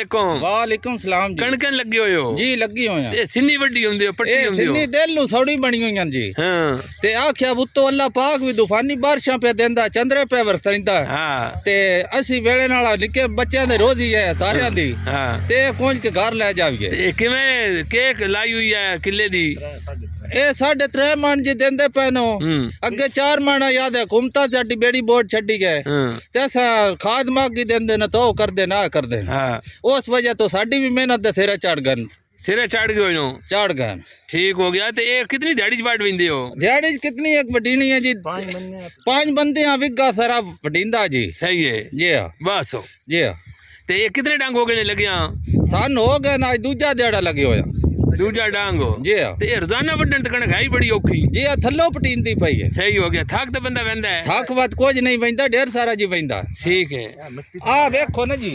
वालेकुम। वालेकुम सलाम जी। कणकन लगे हुए हो जी लगी हुई ते सिन्नी वड्डी हुंदी हो पट्टी हुंदी हो सिन्नी दिल नु थोड़ी बनी हुई जी। हां ते आख्या उत्तो अल्लाह पाक भी तूफानी बारिशां पे देंदा चंद्रे पे वरसदा हां ते असी वेले नाल निके बच्चों दे रोजी है सारियां दी हां ते पहुंच के घर ले जाविए। ते किवें केक लाई हुई है किले दी ए 3.5 मन जी देंदे पैनो अगे 4 मन याद है घुमता जाटी बेड़ी बोर्ड छड़ी गए ते असा खाद मागी देंदे न तो कर दे ना कर दे हां उस वजह तो साडी भी मेहनत दे सिरे चढ़ गन सिरे चढ़ गए हो चढ़ गन ठीक हो गया। ते ये कितनी दिहाड़ी बाट विंदे हो दिहाड़ी कितनी एक वडीनी है जी 5 बंदे हैं विगा सारा वडींदा जी सही है जी हां बस हो जी हां। ते ये कितने डांग हो गए ने लगिया सन हो गए ना दूजा दिहाड़ा लगे होया दूजा डांग हो जी हां। ते रोजाना वड्डन ते कणक है बड़ी औखी जी हां थल्लो पटींदी पई है सही हो गया थक तो बंदा वेंदा है थक बात कुछ नहीं वंदा ढेर सारा जी वंदा ठीक है आ देखो ना जी